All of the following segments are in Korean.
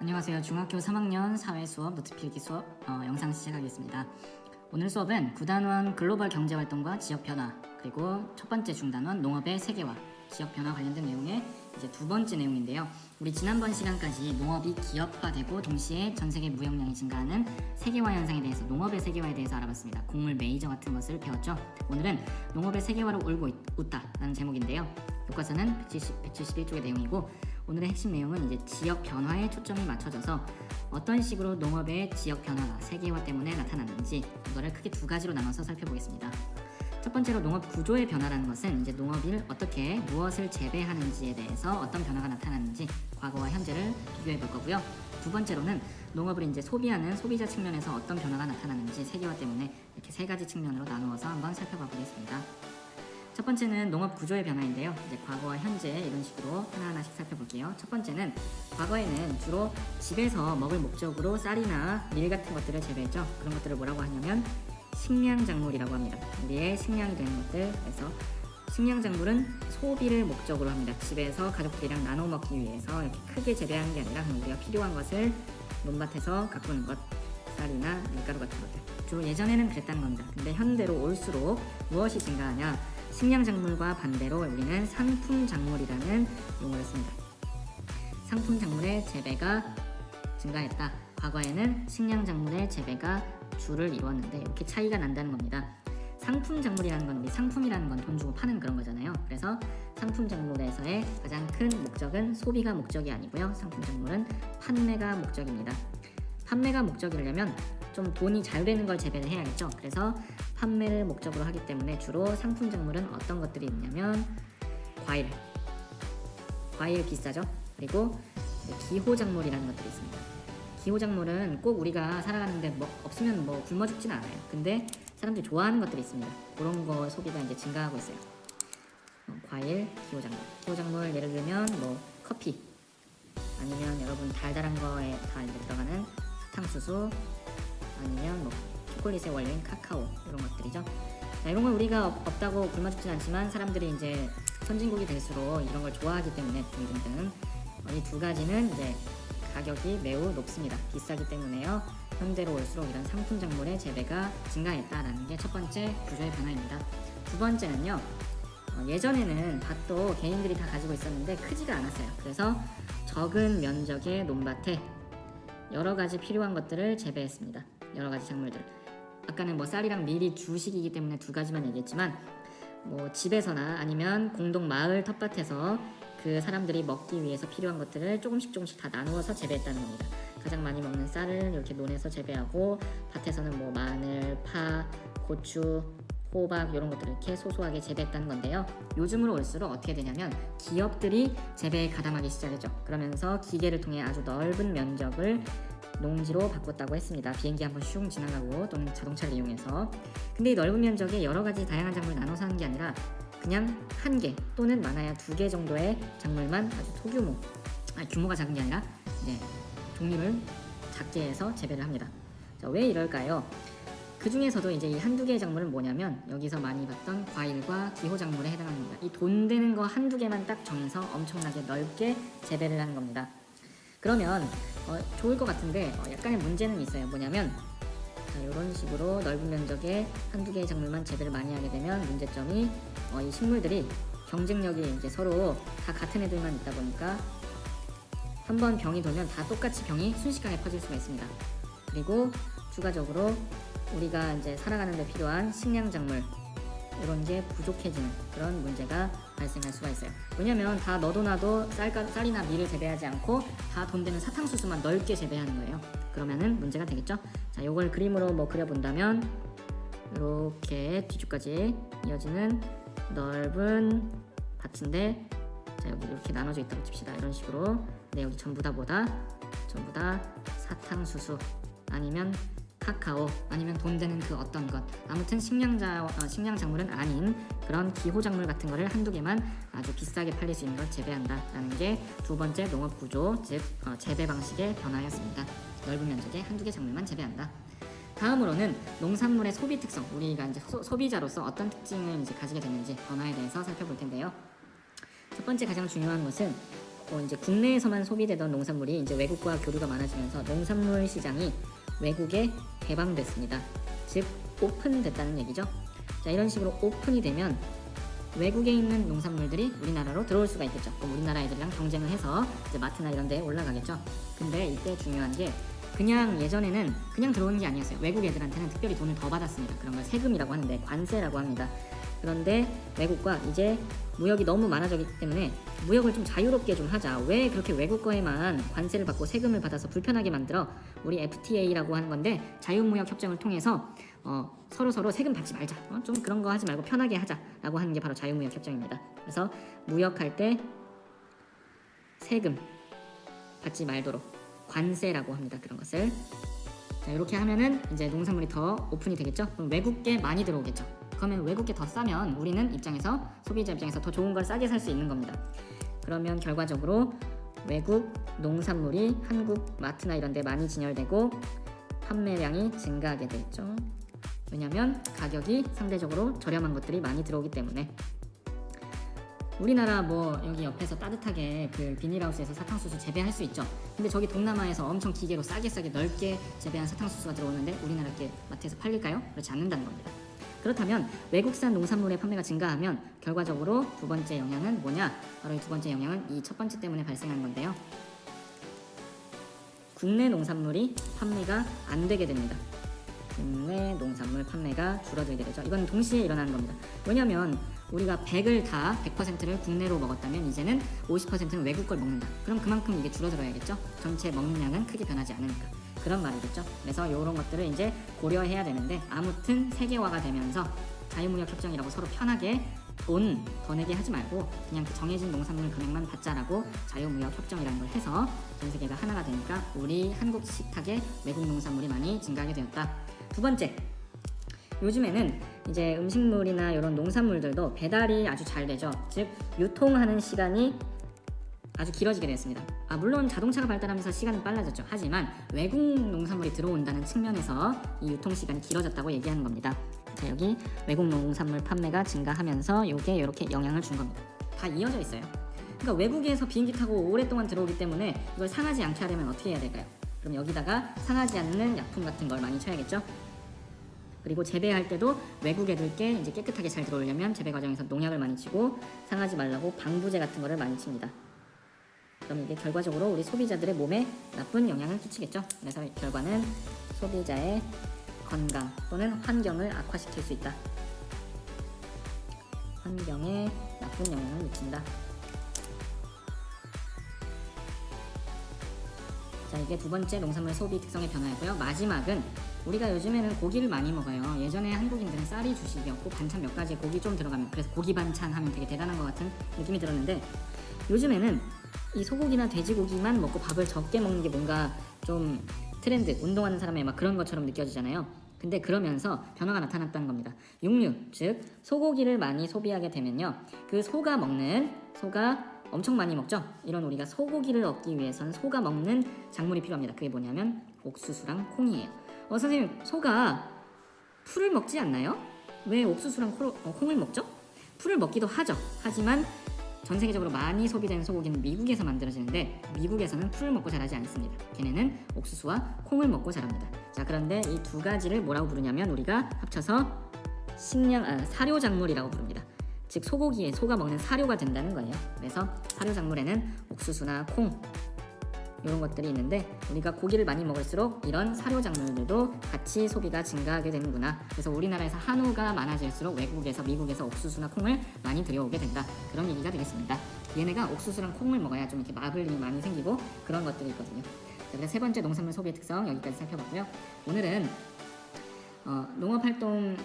안녕하세요. 중학교 3학년 사회 수업 노트필기 수업 영상 시작하겠습니다. 오늘 수업은 9단원 글로벌 경제활동과 지역 변화, 그리고 첫 번째 중단원 농업의 세계화, 지역 변화 관련된 내용의 이제 두 번째 내용인데요. 우리 지난번 시간까지 농업이 기업화되고 동시에 전 세계 무역량이 증가하는 세계화 현상에 대해서, 농업의 세계화에 대해서 알아봤습니다. 곡물 메이저 같은 것을 배웠죠. 오늘은 농업의 세계화로 울고 웃다라는 제목인데요. 교과서는 171쪽의 내용이고, 오늘의 핵심 내용은 이제 지역 변화에 초점이 맞춰져서 어떤 식으로 농업의 지역 변화가 세계화 때문에 나타났는지, 이거를 크게 두 가지로 나눠서 살펴보겠습니다. 첫 번째로 농업 구조의 변화라는 것은 이제 농업을 어떻게 무엇을 재배하는지에 대해서 어떤 변화가 나타났는지 과거와 현재를 비교해 볼 거고요. 두 번째로는 농업을 이제 소비하는 소비자 측면에서 어떤 변화가 나타났는지 세계화 때문에 이렇게 세 가지 측면으로 나누어서 한번 살펴봐 보겠습니다. 첫 번째는 농업 구조의 변화인데요. 이제 과거와 현재 이런 식으로 하나하나씩 살펴볼게요. 첫 번째는 과거에는 주로 집에서 먹을 목적으로 쌀이나 밀 같은 것들을 재배했죠. 그런 것들을 뭐라고 하냐면 식량작물이라고 합니다. 우리의 식량이 되는 것들. 그래서 식량작물은 소비를 목적으로 합니다. 집에서 가족들이랑 나눠 먹기 위해서 이렇게 크게 재배하는 게 아니라 우리가 필요한 것을 논밭에서 가꾸는 것, 쌀이나 밀가루 같은 것들. 주로 예전에는 그랬다는 겁니다. 근데 현대로 올수록 무엇이 증가하냐? 식량작물과 반대로 우리는 상품작물이라는 용어를 씁니다. 상품작물의 재배가 증가했다. 과거에는 식량작물의 재배가 주를 이루었는데 이렇게 차이가 난다는 겁니다. 상품작물이라는 건, 우리 상품이라는 건 돈 주고 파는 그런 거잖아요. 그래서 상품작물에서의 가장 큰 목적은 소비가 목적이 아니고요. 상품작물은 판매가 목적입니다. 판매가 목적이려면 좀 돈이 잘 되는 걸 재배를 해야겠죠. 그래서 판매를 목적으로 하기 때문에 주로 상품작물은 어떤 것들이 있냐면 과일 비싸죠. 그리고 기호작물이라는 것들이 있습니다. 기호작물은 꼭 우리가 살아가는데 없으면 굶어 죽진 않아요. 근데 사람들이 좋아하는 것들이 있습니다. 그런 거 소비가 이제 증가하고 있어요. 과일, 기호작물 예를 들면 커피, 아니면 여러분 달달한 거에 다 이제 들어가는 사탕수수, 아니면 초콜릿의 원료인 카카오, 이런 것들이죠. 자, 이런 걸 우리가 없다고 굶어 죽진 않지만 사람들이 이제 선진국이 될수록 이런 걸 좋아하기 때문에 등등등 이 두 가지는 이제 가격이 매우 높습니다. 비싸기 때문에요. 현대로 올수록 이런 상품작물의 재배가 증가했다라는 게 첫 번째 구조의 변화입니다. 두 번째는요. 예전에는 밭도 개인들이 다 가지고 있었는데 크지가 않았어요. 그래서 적은 면적의 논밭에 여러 가지 필요한 것들을 재배했습니다. 여러 가지 작물들. 아까는 쌀이랑 밀이 주식이기 때문에 두 가지만 얘기했지만 집에서나 아니면 공동 마을 텃밭에서 그 사람들이 먹기 위해서 필요한 것들을 조금씩 다 나누어서 재배했다는 겁니다. 가장 많이 먹는 쌀을 이렇게 논에서 재배하고, 밭에서는 마늘, 파, 고추, 호박 이런 것들을 이렇게 소소하게 재배했다는 건데요. 요즘으로 올수록 어떻게 되냐면 기업들이 재배에 가담하기 시작했죠. 그러면서 기계를 통해 아주 넓은 면적을 농지로 바꿨다고 했습니다. 비행기 한번 슝 지나가고 또는 자동차를 이용해서. 근데 이 넓은 면적에 여러 가지 다양한 작물을 나눠서 하는 게 아니라 그냥 한 개 또는 많아야 두 개 정도의 작물만 아주 소규모, 규모가 작은 게 아니라 이제 종류를 작게 해서 재배를 합니다. 자, 왜 이럴까요? 그 중에서도 이제 이 한두 개의 작물은 뭐냐면 여기서 많이 봤던 과일과 기호작물에 해당합니다. 이 돈 되는 거 한두 개만 딱 정해서 엄청나게 넓게 재배를 하는 겁니다. 그러면 좋을 것 같은데 약간의 문제는 있어요. 뭐냐면 이런 식으로 넓은 면적에 한두 개의 작물만 재배를 많이 하게 되면 문제점이 이 식물들이 경쟁력이 이제 서로 다 같은 애들만 있다 보니까 한번 병이 돌면 다 똑같이 병이 순식간에 퍼질 수가 있습니다. 그리고 추가적으로 우리가 이제 살아가는 데 필요한 식량작물 이런 게 부족해지는 그런 문제가 발생할 수가 있어요. 왜냐면 다 너도 나도 쌀이나 밀을 재배하지 않고 다 돈 되는 사탕수수만 넓게 재배하는 거예요. 그러면은 문제가 되겠죠. 자, 요걸 그림으로 그려본다면 이렇게 뒤쪽까지 이어지는 넓은 밭인데, 자, 여기 이렇게 나눠져 있다고 칩시다. 이런 식으로. 네, 여기 전부 다 사탕수수 아니면 카카오 아니면 돈 되는 그 어떤 것, 아무튼 식량작물은 아닌 그런 기호작물 같은 거를 한두 개만 아주 비싸게 팔릴 수 있는 걸 재배한다라는 게 두 번째 농업 구조, 즉 재배 방식의 변화였습니다. 넓은 면적에 한두 개 작물만 재배한다. 다음으로는 농산물의 소비 특성, 우리가 이제 소비자로서 어떤 특징을 이제 가지게 되는지 변화에 대해서 살펴볼 텐데요. 첫 번째 가장 중요한 것은 이제 국내에서만 소비되던 농산물이 이제 외국과 교류가 많아지면서 농산물 시장이 외국에 개방됐습니다. 즉 오픈됐다는 얘기죠. 자, 이런 식으로 오픈이 되면 외국에 있는 농산물들이 우리나라로 들어올 수가 있겠죠. 그럼 우리나라 애들이랑 경쟁을 해서 이제 마트나 이런 데 올라가겠죠. 근데 이때 중요한 게 그냥 예전에는 그냥 들어오는 게 아니었어요. 외국 애들한테는 특별히 돈을 더 받았습니다. 그런 걸 세금이라고 하는데 관세라고 합니다. 그런데 외국과 이제 무역이 너무 많아졌기 때문에 무역을 좀 자유롭게 좀 하자. 왜 그렇게 외국 거에만 관세를 받고 세금을 받아서 불편하게 만들어? 우리 FTA라고 하는 건데 자유무역 협정을 통해서 서로 세금 받지 말자. 좀 그런 거 하지 말고 편하게 하자라고 하는 게 바로 자유무역 협정입니다. 그래서 무역할 때 세금 받지 말도록 관세라고 합니다. 그런 것을. 자, 이렇게 하면은 이제 농산물이 더 오픈이 되겠죠. 그럼 외국계 많이 들어오겠죠. 그러면 외국계 더 싸면 우리는 입장에서 소비자 입장에서 더 좋은 걸 싸게 살 수 있는 겁니다. 그러면 결과적으로 외국 농산물이 한국 마트나 이런 데 많이 진열되고 판매량이 증가하게 되죠. 왜냐면 가격이 상대적으로 저렴한 것들이 많이 들어오기 때문에. 우리나라 여기 옆에서 따뜻하게 그 비닐하우스에서 사탕수수 재배할 수 있죠. 근데 저기 동남아에서 엄청 기계로 싸게 넓게 재배한 사탕수수가 들어오는데 우리나라 게 마트에서 팔릴까요? 그렇지 않는다는 겁니다. 그렇다면 외국산 농산물의 판매가 증가하면 결과적으로 두 번째 영향은 뭐냐? 바로 이 두 번째 영향은 이 첫 번째 때문에 발생한 건데요. 국내 농산물이 판매가 안 되게 됩니다. 국내 농산물 판매가 줄어들게 되죠. 이건 동시에 일어나는 겁니다. 왜냐하면 우리가 100을 다 100%를 국내로 먹었다면 이제는 50%는 외국 걸 먹는다. 그럼 그만큼 이게 줄어들어야겠죠. 전체 먹는 양은 크게 변하지 않으니까. 그런 말이겠죠. 그래서 이런 것들을 이제 고려해야 되는데 아무튼 세계화가 되면서 자유무역 협정이라고 서로 편하게 돈 더 내게 하지 말고 그냥 그 정해진 농산물 금액만 받자라고 자유무역 협정이라는 걸 해서 전 세계가 하나가 되니까 우리 한국 식탁에 외국 농산물이 많이 증가하게 되었다. 두 번째, 요즘에는 이제 음식물이나 이런 농산물들도 배달이 아주 잘 되죠. 즉 유통하는 시간이 아주 길어지게 되었습니다. 물론 자동차가 발달하면서 시간은 빨라졌죠. 하지만 외국 농산물이 들어온다는 측면에서 이 유통 시간이 길어졌다고 얘기하는 겁니다. 자, 여기 외국 농산물 판매가 증가하면서 이게 이렇게 영향을 준 겁니다. 다 이어져 있어요. 그러니까 외국에서 비행기 타고 오랫동안 들어오기 때문에 이걸 상하지 않게 하려면 어떻게 해야 될까요? 그럼 여기다가 상하지 않는 약품 같은 걸 많이 쳐야겠죠. 그리고 재배할 때도 외국 애들께 이제 깨끗하게 잘 들어오려면 재배 과정에서 농약을 많이 치고 상하지 말라고 방부제 같은 거를 많이 칩니다. 그럼 이게 결과적으로 우리 소비자들의 몸에 나쁜 영향을 끼치겠죠. 그래서 결과는 소비자의 건강 또는 환경을 악화시킬 수 있다. 환경에 나쁜 영향을 미친다. 자, 이게 두 번째 농산물 소비 특성의 변화이고요. 마지막은 우리가 요즘에는 고기를 많이 먹어요. 예전에 한국인들은 쌀이 주식이었고 반찬 몇 가지 고기 좀 들어가면 그래서 고기 반찬 하면 되게 대단한 것 같은 느낌이 들었는데 요즘에는 이 소고기나 돼지고기만 먹고 밥을 적게 먹는 게 뭔가 좀 트렌드, 운동하는 사람의 막 그런 것처럼 느껴지잖아요. 근데 그러면서 변화가 나타났다는 겁니다. 육류, 즉 소고기를 많이 소비하게 되면요. 그 소가 엄청 많이 먹죠. 이런 우리가 소고기를 얻기 위해서는 소가 먹는 작물이 필요합니다. 그게 뭐냐면 옥수수랑 콩이에요. 선생님, 소가 풀을 먹지 않나요? 왜 옥수수랑 콩을 먹죠? 풀을 먹기도 하죠. 하지만 전 세계적으로 많이 소비되는 소고기는 미국에서 만들어지는데 미국에서는 풀을 먹고 자라지 않습니다. 걔네는 옥수수와 콩을 먹고 자랍니다. 자, 그런데 이 두 가지를 뭐라고 부르냐면 우리가 합쳐서 사료작물이라고 부릅니다. 즉 소가 먹는 사료가 된다는 거예요. 그래서 사료작물에는 옥수수나 콩 이런 것들이 있는데 우리가 고기를 많이 먹을수록 이런 사료작물들도 같이 소비가 증가하게 되는구나. 그래서 우리나라에서 한우가 많아질수록 외국에서 미국에서 옥수수나 콩을 많이 들여오게 된다. 그런 얘기가 되겠습니다. 얘네가 옥수수랑 콩을 먹어야 좀 이렇게 마블링이 많이 생기고 그런 것들이 있거든요. 자, 그래서 세 번째 농산물 소비의 특성 여기까지 살펴봤고요. 오늘은 농업활동에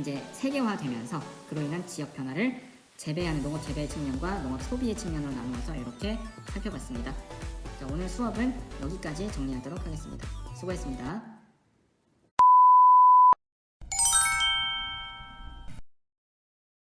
이제 세계화되면서 그로 인한 지역 변화를 재배하는 농업 재배의 측면과 농업 소비의 측면으로 나누어서 이렇게 살펴봤습니다. 자, 오늘 수업은 여기까지 정리하도록 하겠습니다. 수고했습니다.